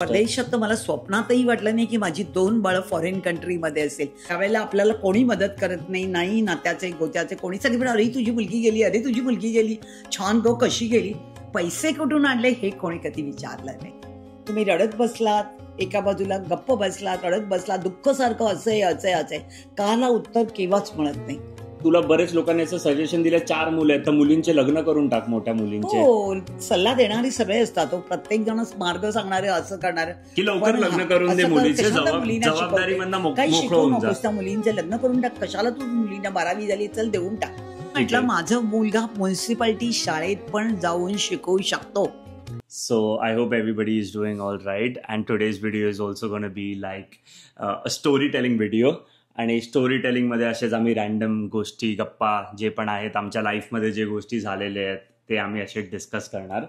परदेशात तर मला स्वप्नातही वाटलं नाही की माझी 2 बाळं फॉरेन कंट्रीमध्ये असेल. त्यावेळेला आपल्याला कोणी मदत करत नाही, नाही नात्याचे गोत्याचे कोणी. सगळे पण अरे तुझी मुलगी गेली, अरे तुझी मुलगी गेली, छान गो कशी गेली. पैसे कुठून आणले हे कोणी कधी विचारलं नाही. तुम्ही रडत बसलात, एका बाजूला गप्प बसलात, रडत बसलात, दुःख सारखं असे असे असे काला उत्तर केव्हाच मिळत नाही. तुला बरेच लोकांनी असं सजेशन दिलं 4 मुलं आहेत तर मुलींचे लग्न करून टाक, मोठ्या मुलींचे. हो, सल्ला देणारी सगळे असतात. प्रत्येक जण मार्ग सांगणारे असं करणार की लवकर लग्न करून दे, मुलीचे जबाबदारी मधनं मोकळं होऊन जा. त्या मुलींचे लग्न करून टाक, कशाला तू मुलींना 12वी झाली चल देऊन टाक. म्हटलं माझं मुलगा म्युन्सिपालिटी शाळेत पण जाऊन शिकवू शकतो. So I hope everybody is doing all right, and today's video is also going to be like a storytelling video. आणि स्टोरी टेलिंग मध्ये असेच आम्ही रॅन्डम गोष्टी गप्पा जे पण आहेत आमच्या लाईफमध्ये जे गोष्टी झालेल्या आहेत ते आम्ही असे डिस्कस करणार.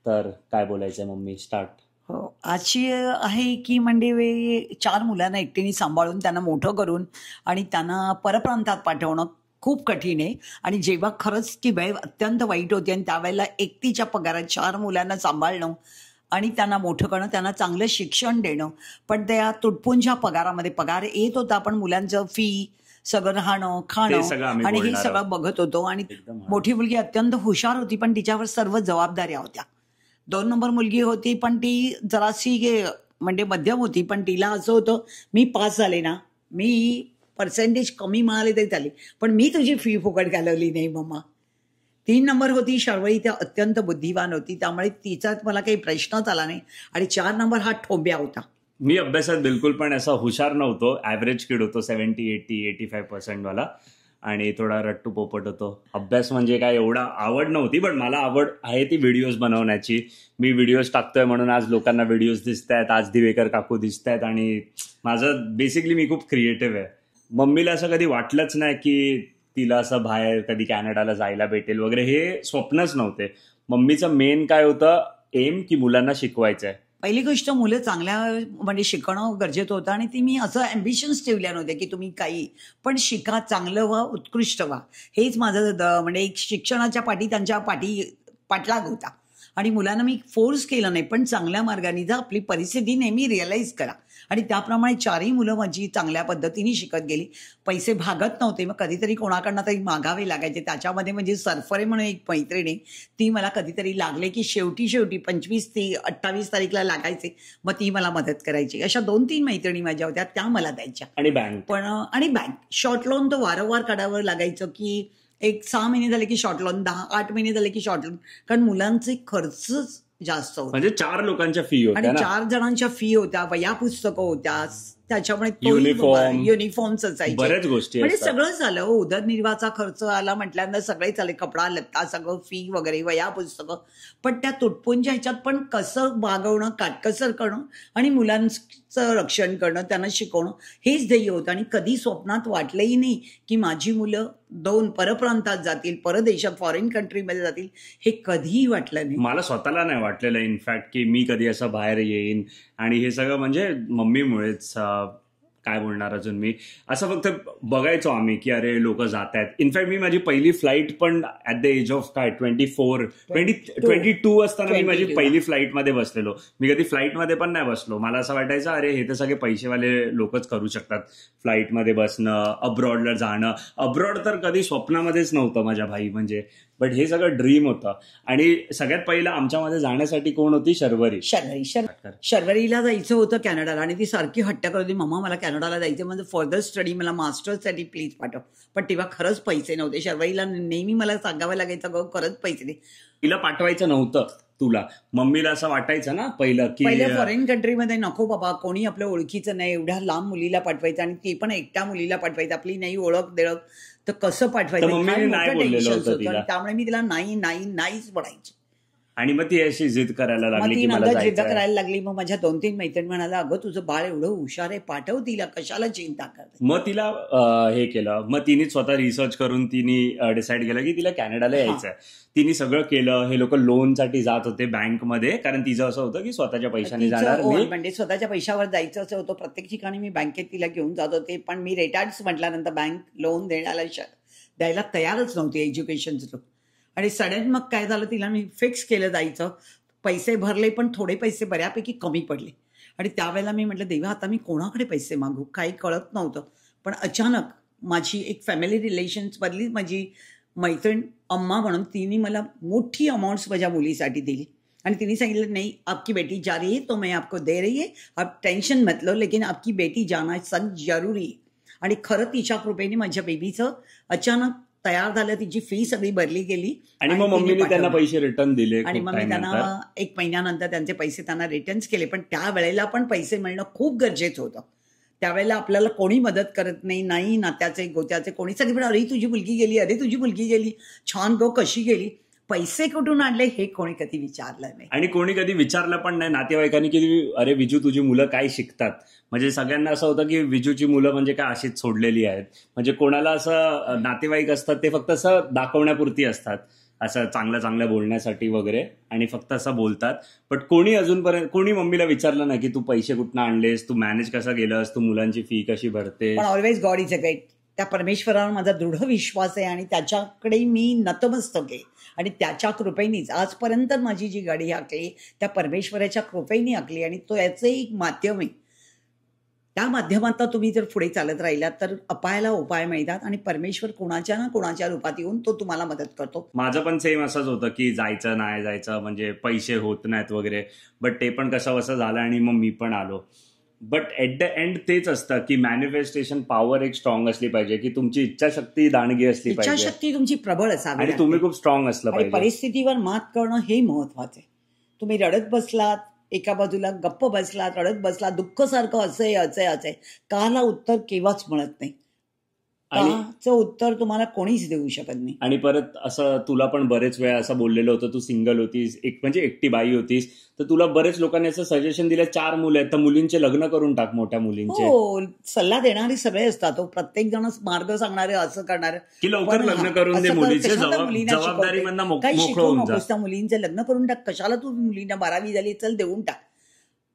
तर काय बोलायचंय मम्मी, स्टार्ट. हो, आजची आहे की म्हणजे 4 मुलांना एकटीने सांभाळून त्यांना मोठं करून आणि त्यांना परप्रांतात पाठवणं खूप कठीण आहे. आणि जेव्हा खरंच की वेळ अत्यंत वाईट होती आणि त्यावेळेला एकटीच्या पगारात 4 मुलांना सांभाळणं आणि त्यांना मोठं करणं, त्यांना चांगलं शिक्षण देणं, पण त्या तुटपुंच्या पगारामध्ये पगार येत होता पण मुलांचं फी सगळं राहणं खाणं आणि हे सगळं बघत होतो. आणि मोठी मुलगी अत्यंत हुशार होती पण तिच्यावर सर्व जबाबदाऱ्या होत्या. 2 नंबर मुलगी होती पण ती जराशी म्हणजे मध्यम होती, पण तिला असं होतं मी पास झाले ना, मी पर्सेंटेज कमी मिळाले तरी चालेल पण मी तुझी फी फुकट घालवली नाही मम्मा. 3 नंबर होती शर्वरी, त्या अत्यंत बुद्धिवान होती त्यामुळे तिच्यात मला काही प्रश्नच आला नाही. आणि 4 नंबर हा ठोंब्या होता. मी अभ्यासात बिलकुल पण असा हुशार नव्हतो, ॲव्हरेज किड होतो, 70-80-85% वाला, आणि थोडा रट्टू पोपट होतो. अभ्यास म्हणजे काय एवढा आवड नव्हती, पण मला आवड आहे ती व्हिडिओज बनवण्याची. मी व्हिडिओज टाकतोय म्हणून आज लोकांना व्हिडिओज दिसत आहेत, आज दिवेकर काकू दिसत आहेत, आणि माझं बेसिकली मी खूप क्रिएटिव्ह आहे. मम्मीला असं कधी वाटलंच नाही की तिला असं बाहेर कधी कॅनडाला जायला भेटेल वगैरे, हे स्वप्नच नव्हते. मम्मीचं मेन काय होतं एम की मुलांना शिकवायचं आहे. पहिली गोष्ट मुलं चांगल्या म्हणजे शिकणं गरजेचं होतं आणि ती मी असं ॲम्बिशन्स ठेवल्या नव्हत्या की तुम्ही काही पण शिका, चांगलं व्हा, उत्कृष्ट व्हा, हेच माझं म्हणजे एक शिक्षणाच्या पाठी त्यांच्या पाठलाग होता. आणि मुलांना मी फोर्स केलं नाही पण चांगल्या मार्गाने जा, आपली परिस्थिती नेहमी रिअलाईज करा. आणि त्याप्रमाणे 4ही मुलं माझी चांगल्या पद्धतीने शिकत गेली. पैसे भागत नव्हते, मग कधीतरी कोणाकडनं तरी मागावे लागायचे. त्याच्यामध्ये म्हणजे सरफरे म्हणून एक मैत्रिणी, ती मला कधीतरी लागले की शेवटी 25 ते 28 तारीखला लागायचे, मग ती मला मदत करायची. अशा 2-3 मैत्रिणी माझ्या होत्या, त्या मला द्यायच्या. आणि बँक शॉर्ट लोन तर वारंवार काढावं लागायचं की एक 6 महिने झाले की शॉर्ट लोन, 8 महिने झाले की शॉर्ट लोन, कारण मुलांचे खर्च जास्त होते. म्हणजे 4 लोकांच्या फी होत्या आणि 4 जणांच्या फी होत्या, वया पुस्तकं होत्या, त्याच्यामुळे युनिफॉर्म्स असायचे, बऱ्याच गोष्टी म्हणजे सगळं झालं. उदरनिर्वाहाचा खर्च आला म्हटल्यानंतर सगळेच आले, कपडा लत्ता सगळं, फी वगैरे, वया पुस्तकं. पण त्या तुटपुंच्या ह्याच्यात पण कसं भागवणं, काटकसर करणं आणि मुलांचं रक्षण करणं, त्यांना शिकवणं, हेच ध्येय होतं. आणि कधी स्वप्नात वाटलंही नाही की माझी मुलं 2 परप्रांतात जातील, परदेशात फॉरेन कंट्रीमध्ये जातील, हे कधीही वाटलं नाही. मला स्वतःला नाही वाटलेलं इनफॅक्ट की मी कधी असं बाहेर येईन. आणि हे सगळं म्हणजे मम्मीमुळेच. काय बोलणार अजून, मी असं फक्त बघायचो आम्ही की अरे लोक जात आहेत. इनफॅक्ट मी माझी पहिली फ्लाईट पण ॲट द एज ऑफ 22 असताना मी माझी पहिली फ्लाईटमध्ये बसलेलो. मी कधी फ्लाईटमध्ये पण नाही बसलो. मला असं वाटायचं अरे हे तर सगळे पैसेवाले लोकच करू शकतात, फ्लाईटमध्ये बसणं, अब्रॉडला जाणं. अब्रॉड तर कधी स्वप्नामध्येच नव्हतं माझ्या भाई म्हणजे, बट हे सगळं ड्रीम होतं. आणि सगळ्यात पहिलं आमच्यामध्ये जाण्यासाठी कोण होती? शर्वरीला जायचं होतं कॅनडाला. आणि ती सारखी हट्ट करत होती, मम्मा मला कॅनडाला जायचं, म्हणजे फर्दर स्टडी मला मास्टर्ससाठी प्लीज पाठव. पण तेव्हा खरंच पैसे नव्हते. शर्वरीला नेहमी मला सांगावं लागायचं गं खरंच पैसे दे. तिला पाठवायचं नव्हतं तुला, मम्मीला असं वाटायचं ना पहिलं की फॉरेन कंट्रीमध्ये नको बाबा, कोणी आपल्या ओळखीचं नाही, एवढ्या लांब मुलीला पाठवायचं आणि ती पण एकट्या मुलीला पाठवायचं, आपली नाही ओळख देळख, तर कसं पाठवायचं, त्यामुळे मी तिला नाहीच म्हणायची. आणि मग ती अशी जिद करायला लागली, जिद करायला लागली. मग माझ्या 2-3 मैत्रिणी म्हणाला, अगं तुझं बाळ एवढं हुशार आहे, पाठव तिला, कशाला चिंता करते. मग तिला हे केलं. मग तिने स्वतः रिसर्च करून तिने डिसाईड केलं की तिला कॅनडाला यायचं आहे. तिने सगळं केलं. हे लोक लोनसाठी जात होते बँकमध्ये, कारण तिचं असं होतं की स्वतःच्या पैशाने जाणार, म्हणजे स्वतःच्या पैशावर जायचं असं होतं. प्रत्येक ठिकाणी मी बँकेत तिला घेऊन जात होते, पण मी रिटायर्ड म्हटल्यानंतर बँक लोन द्यायला तयारच नव्हती, एज्युकेशनचं लोन. आणि सडन मग काय झालं, तिला मी फिक्स केलं जायचं. पैसे भरले पण थोडे पैसे बऱ्यापैकी कमी पडले. आणि त्यावेळेला मी म्हटलं, देवा आता मी कोणाकडे पैसे मागू, काही कळत नव्हतं. पण अचानक माझी एक फॅमिली रिलेशन्समधली माझी मैत्रीण अम्मा म्हणून तिने मला मोठी अमाऊंट्स माझ्या मुलीसाठी दिली आणि तिने सांगितलं, नाही आपकी बेटी जा रही है तो मैं आपको दे रही है, आप टेन्शन मत लो, लेकिन आपकी बेटी जाना सब जरूरी है. आणि खरं तिच्या कृपेने माझ्या बेबीचं अचानक तयार झालं, तिची फी सगळी भरली गेली आणि मग मम्मीने त्यांना पैसे रिटर्न दिले. आणि मग मी त्यांना 1 महिन्यानंतर त्यांचे पैसे त्यांना रिटर्न्स केले. पण त्यावेळेला पण पैसे मिळणं खूप गरजेचं होतं. त्यावेळेला आपल्याला कोणी मदत करत नाही, नात्याचे गोत्याचे कोणी. सगळे पण अरे तुझी मुलगी गेली, अरे तुझी मुलगी गेली, छान गो कशी गेली. पैसे कुठून आणले हे कोणी कधी विचारलं नाही. आणि कोणी कधी विचारलं पण नाही नातेवाईकांनी की अरे विजू तुझी मुलं काय शिकतात. म्हणजे सगळ्यांना असं होतं की विजूची मुलं म्हणजे काय अशीच सोडलेली आहेत. म्हणजे कोणाला असं नातेवाईक असतात ते फक्त असं दाखवण्यापुरती असतात, असं चांगलं चांगलं बोलण्यासाठी वगैरे, आणि फक्त असं बोलतात. पण कोणी अजूनपर्यंत कोणी मम्मीला विचारलं नाही की तू पैसे कुठनं आणलेस, तू मॅनेज कसं गेलंस, तू मुलांची फी कशी भरते. पण always God is a guide. त्या परमेश्वरावर माझा दृढ विश्वास आहे आणि त्याच्याकडे मी नतमस्तक आहे. आणि त्याच्या कृपेनीच आजपर्यंत माझी जी गाडी हाकली त्या परमेश्वराच्या कृपेने हाकली. आणि तो याचं एक माध्यम आहे. त्या माध्यमात तुम्ही जर पुढे चालत राहिलात तर अपायाला उपाय मिळतात आणि परमेश्वर कोणाच्या ना कोणाच्या रूपात येऊन तो तुम्हाला मदत करतो. माझं पण सेम असंच होतं की जायचं नाही जायचं, म्हणजे पैसे होत नाहीत वगैरे. बट ते पण कसं कसं झालं आणि मग मी पण आलो. बट ऍट द एंड तेच असतं की मॅनिफेस्टेशन पॉवर एक स्ट्रॉंग असली पाहिजे, की तुमची इच्छाशक्ती दांडगी असली पाहिजे, इच्छाशक्ती तुमची प्रबळ असावी आणि तुम्ही खूप स्ट्रॉंग असलं आणि पाहिजे. परिस्थितीवर मात करणं हे महत्वाचं आहे. तुम्ही रडत बसलात, एका बाजूला गप्प बसलात, रडत बसलात, दुःख सारखं असे काला उत्तर केव्हाच मिळत नाही. काचं उत्तर तुम्हाला कोणीच देऊ शकत नाही. आणि परत असं तुला पण बरेच वेळा असं बोललेलं होतं, तू सिंगल होतीस, एक म्हणजे एकटी बाई होतीस, तर तुला बरेच लोकांनी असं सजेशन दिलं 4 मुलं आहेत तर मुलींचे लग्न करून टाक, मोठ्या मुलींचे. हो, सल्ला देणारे सगळे असतात. प्रत्येक जण मार्ग सांगणारे, असं करणार की लवकर लग्न करून दे, मुलीचे जबाबदारीमधनं मोकळं होऊन जा. त्या मुलींचे लग्न करून टाक. कशाला तू मुलींना 12वी झाली चल देऊन टाक.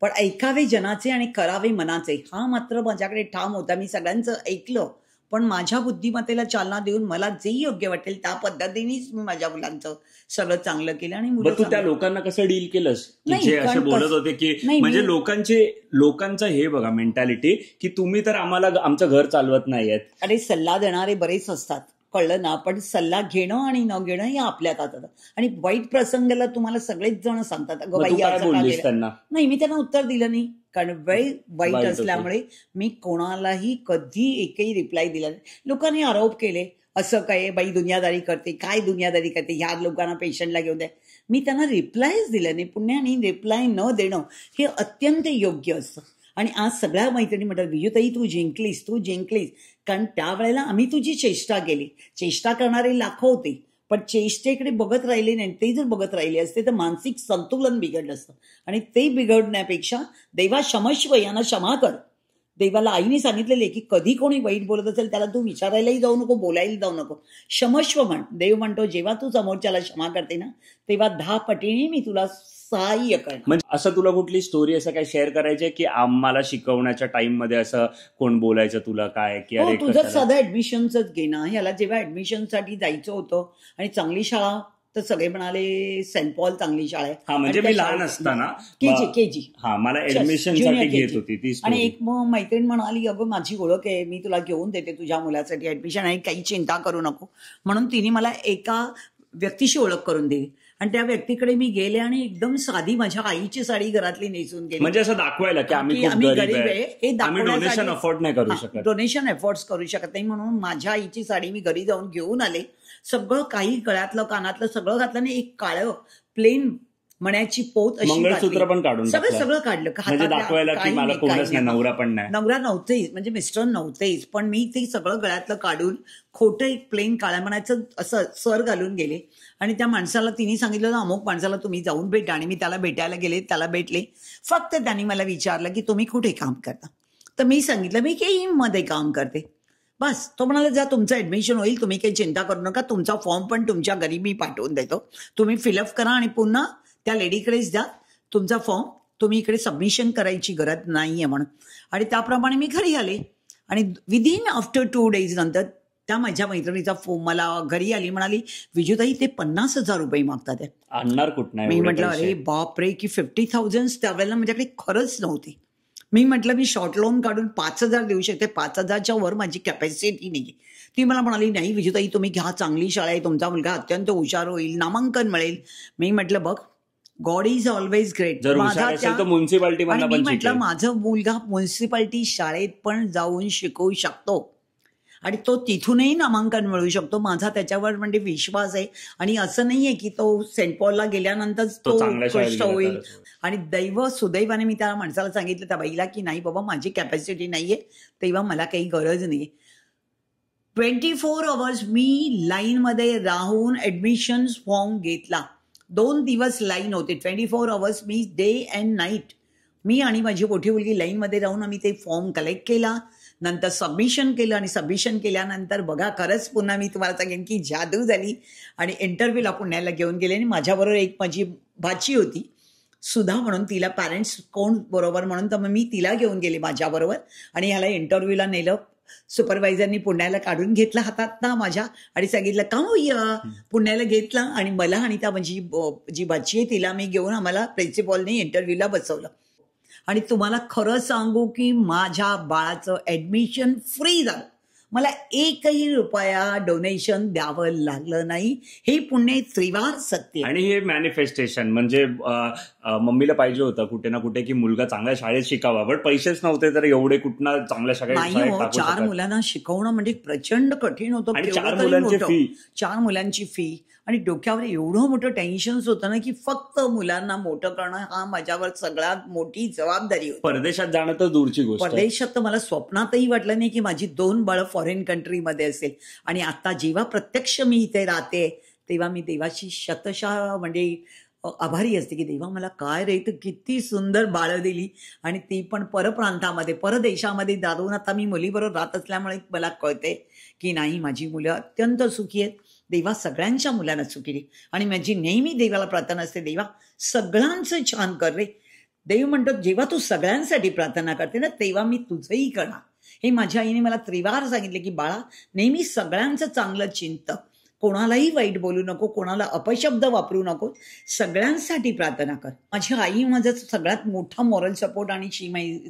पण ऐकावे जनाचे आणि करावे मनाचे, हा मात्र माझ्याकडे ठाम होता. मी सगळ्यांचं ऐकलं, पण माझ्या बुद्धिमत्तेला चालना देऊन मला जे योग्य वाटेल त्या पद्धतीनेच मी माझ्या मुलांचं सगळं चांगलं केलं. आणि तू त्या लोकांना कसं डील केलंस की जे असे बोलत होते की म्हणजे लोकांचं हे बघा मेंटॅलिटी की तुम्ही तर आम्हाला आमचं घर चालवत नाहीयेत. अरे सल्ला देणारे बरेच असतात, कळलं ना. पण सल्ला घेणं आणि न घेणं हे आपल्या हातात. आणि वाईट प्रसंगाला तुम्हाला सगळेच जण सांगतात, अगं बाई त्यांना नाही. मी त्यांना उत्तर दिलं नाही, कारण वेळ वाईट असल्यामुळे मी कोणालाही कधी एकही रिप्लाय दिला नाही. लोकांनी आरोप केले, असं काय बाई दुनियादारी करते, काय दुनियादारी करते, ह्या लोकांना पेशंटला घेऊन द्या. मी त्यांना रिप्लायच दिला नाही. पुण्याने रिप्लाय न देणं हे अत्यंत योग्य असतं. आणि आज सगळ्या मैत्रिणी म्हणतात, विजूताई तू जिंकलीस. कारण त्यावेळेला आम्ही तुझी चेष्टा केली. चेष्टा करणारे लाखो होते, पण चेष्टेकडे बघत राहिले नाही. ते जर बघत राहिले असते तर मानसिक संतुलन बिघडलं असतं. आणि ते बिघडण्यापेक्षा देवा क्षमस्व, यांना क्षमा कर. देवाला आईने सांगितलेले की कधी कोणी वाईट बोलत असेल त्याला तू विचारायलाही जाऊ नको, बोलायला जाऊ नको, क्षमस्व म्हण. देव म्हणतो जेव्हा तू समोरच्याला क्षमा करते ना तेव्हा 10 पटीने मी तुला सहाय्य करणार. म्हणजे असं तुला कुठली स्टोरी असं काय शेअर करायची की आम्हाला शिकवण्याच्या टाइम मध्ये असं कोण बोलायचं तुला काय की अरे तुझं साधं ऍडमिशनच घे ना. ह्याला जेव्हा ऍडमिशनसाठी जायचं होतं आणि चांगली शाळा, तर सगळे म्हणाले सेंट पॉल चांगली शाळा आहे. हा म्हणजे मी लहान असताना केजी हा मला ऍडमिशनसाठी घेत होती ती. आणि एक मैत्रीण म्हणाली, अगं माझी ओळख आहे, मी तुला घेऊन देते तुझ्या मुलासाठी ऍडमिशन आहे, काही चिंता करू नको. म्हणून तिने मला एका व्यक्तीशी ओळख करून दिली. आणि त्या व्यक्तीकडे मी गेले आणि एकदम साधी माझ्या आईची साडी घरातली नेसून गेली. म्हणजे असं दाखवायला की आम्ही गरीब आहे हे दाखवण्यासाठी डोनेशन अफोर्ड नाही करू शकत, डोनेशन अफोर्ड करू शकत नाही. म्हणून माझ्या आईची साडी मी घरी जाऊन घेऊन आले. सगळं काही गळ्यातलं कानातलं सगळं घातलं आणि एक काळं प्लेन मण्याची पोत अशी, मंगळसूत्र पण काढून सगळं काढलं. म्हणजे दाखवायला की मला कोणच नाही, नवरा पण नाही, नवरा नव्हतेच, म्हणजे मिस्टर नव्हतेच. पण मी ते सगळं गळ्यातलं काढून खोटं एक प्लेन काळ्या मण्याचं असं सर घालून गेले. आणि त्या माणसाला तिने सांगितलं अमुक माणसाला तुम्ही जाऊन भेटा. आणि मी त्याला भेटायला गेले, त्याला भेटले. फक्त त्यांनी मला विचारलं की तुम्ही कुठे काम करता. तर मी सांगितलं मी केईमध्ये काम करते. बस. तो म्हणाला जा तुमचं ऍडमिशन होईल, तुम्ही काही चिंता करू नका, तुमचा फॉर्म पण तुमच्या घरी मी पाठवून देतो, तुम्ही फिलअप करा आणि पुन्हा त्या लेडीकडेच द्या तुमचा फॉर्म, तुम्ही इकडे सबमिशन करायची गरज नाहीये म्हणून. आणि त्याप्रमाणे मी घरी आले. आणि विदिन आफ्टर 2 days नंतर त्या माझ्या मैत्रिणीचा फोन मला घरी आली, म्हणाली विजूताई ते 50,000 रुपये मागतात. आणणार कुठं? मी म्हटलं अरे बापरे, की 50,000 त्यावेळेला माझ्याकडे खरंच नव्हती. मी म्हटलं मी शॉर्ट लोन काढून 5,000 देऊ शकते, 5,000च्या वर माझी कॅपॅसिटी नाही. ती मला म्हणाली नाही विजूताई तुम्ही घ्या, चांगली शाळा आहे, तुमचा मुलगा अत्यंत हुशार होईल, नामांकन मिळेल. मी म्हटलं बघ god is always great. Municipality मी म्हटलं माझा मुलगा म्युन्सिपाल्टी शाळेत पण जाऊन शिकवू शकतो आणि तो तिथूनही नामांकन मिळवू शकतो. माझा त्याच्यावर म्हणजे विश्वास आहे. आणि असं नाहीये की तो सेंट पॉलला गेल्यानंतर तो कष्ट होईल. आणि सुदैवाने मी त्या माणसाला सांगितलं, त्या बाईला, की नाही बाबा माझी कॅपॅसिटी नाहीये, तेव्हा मला काही गरज नाही. 24 आवर्स मी लाईनमध्ये राहून ऍडमिशन फॉर्म घेतला. 2 दिवस लाईन होते. 24 आवर्स मी डे अँड नाईट मी आणि माझी मोठी मुलगी लाईनमध्ये राहून आम्ही ते फॉर्म कलेक्ट केला. नंतर सबमिशन केलं आणि सबमिशन केल्यानंतर बघा खरंच पुन्हा मी तुम्हाला सांगेन की जादू झाली. आणि इंटरव्ह्यूला पुण्याला घेऊन गेले आणि माझ्याबरोबर एक माझी भाची होती सुधा म्हणून, तिला पॅरेंट्स कोण बरोबर म्हणून, तर मग मी तिला घेऊन गेले माझ्याबरोबर आणि ह्याला इंटरव्ह्यूला नेलं. सुपरवायझरनी पुण्याला काढून घेतला हातात ना माझ्या आणि सांगितलं का होईया, पुण्याला घेतला. आणि मला आणि त्या माझी जी भाची आहे तिला मी घेऊन आम्हाला प्रिन्सिपॉलने इंटरव्ह्यूला बसवलं. आणि तुम्हाला खरं सांगू की माझ्या बाळाचं ऍडमिशन फ्री झालं. मला 1ही रुपया डोनेशन द्यावं लागलं नाही. हे पुणे त्रिवार सत्य. आणि हे मॅनिफेस्टेशन म्हणजे मम्मीला पाहिजे होतं कुठे ना कुठे की मुलगा चांगल्या शाळेत शिकावा, पण पैसेच नव्हते तर एवढे कुठं चांगल्या शाळेत. 4 मुलांना शिकवणं म्हणजे प्रचंड कठीण होतं. 4 मुलांची फी आणि डोक्यावर एवढं मोठं टेन्शन्स होतं ना की फक्त मुलांना मोठं करणं हा माझ्यावर सगळ्यात मोठी जबाबदारी होती. परदेशात जाणं तर दूरची गोष्ट. परदेशात तर मला स्वप्नातही वाटलं नाही की माझी 2 बाळं फॉरेन कंट्रीमध्ये असेल. आणि आता जेव्हा प्रत्यक्ष मी इथे राहते तेव्हा मी देवाची शतशः म्हणजे आभारी असते की देवा मला काय रे, किती सुंदर बाळं दिली. आणि ती पण परप्रांतामध्ये परदेशामध्ये दादून. आता मी मुलीबरोबर राहत असल्यामुळे मला कळते की नाही माझी मुलं अत्यंत सुखी आहेत. देवा सगळ्यांच्या मुलांना सुखी दे. आणि माझी नेहमी देवाला प्रार्थना असते, देवा सगळ्यांचं छान कर रे. देव म्हणतो जेव्हा तू सगळ्यांसाठी प्रार्थना करते ना तेव्हा मी तुझंही करणार. हे माझ्या आईने मला त्रिवार सांगितले की बाळा नेहमी सगळ्यांचं चांगलं चिंत, कोणालाही वाईट बोलू नको, कोणाला अपशब्द वापरू नको, सगळ्यांसाठी प्रार्थना कर. माझी आई माझा सगळ्यात मोठा मॉरल सपोर्ट आणि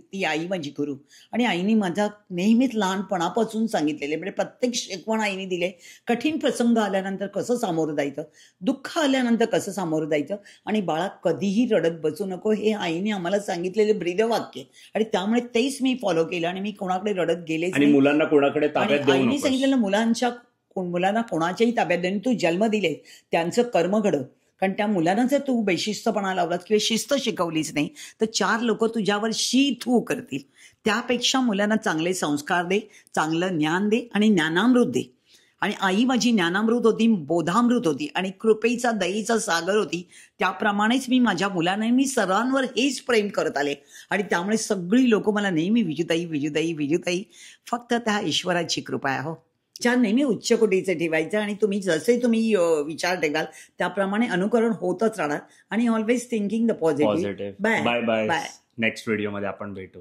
ती आई माझी गुरु. आणि आईने माझा नेहमीच लहानपणापासून सांगितलेले म्हणजे प्रत्येक शिकवण आईने दिले. कठीण प्रसंग आल्यानंतर कसं सामोरं जायचं, दुःख आल्यानंतर कसं सामोरं जायचं, आणि बाळा कधीही रडत बसू नको हे आईने आम्हाला सांगितलेले ब्रीदवाक्य. आणि त्यामुळे तेच मी फॉलो केलं आणि मी कोणाकडे रडत गेले आणि मुलांना कोणाकडे ताब्यात देऊ आईने सांगितलेलं मुलांना कोणाच्याही ताब्यात देऊन तू जन्म दिले त्यांचं कर्म घडव. कारण त्या मुलांना जर तू बेशिस्तपणा लावलात किंवा शिस्त शिकवलीच नाही तर 4 लोक तुझ्यावर शी थू करतील. त्यापेक्षा मुलांना चांगले संस्कार दे, चांगलं ज्ञान दे आणि ज्ञानामृत दे. आणि आई माझी ज्ञानामृत होती, बोधामृत होती आणि कृपेचा दयेचा सागर होती. त्याप्रमाणेच मी माझ्या मुलांना मी सर्वांवर हेच प्रेम करत आले. आणि त्यामुळे सगळी लोक मला नेहमी विजूताई विजूताई विजूताई. फक्त त्या ईश्वराची कृपा आहे. हो, ज्या नेहमी उच्च कोटीचे ठेवायचं आणि तुम्ही विचार ठेवाल त्याप्रमाणे अनुकरण होतच राहणार. आणि always thinking the positive. Bye bye. Next video मध्ये आपण भेटू.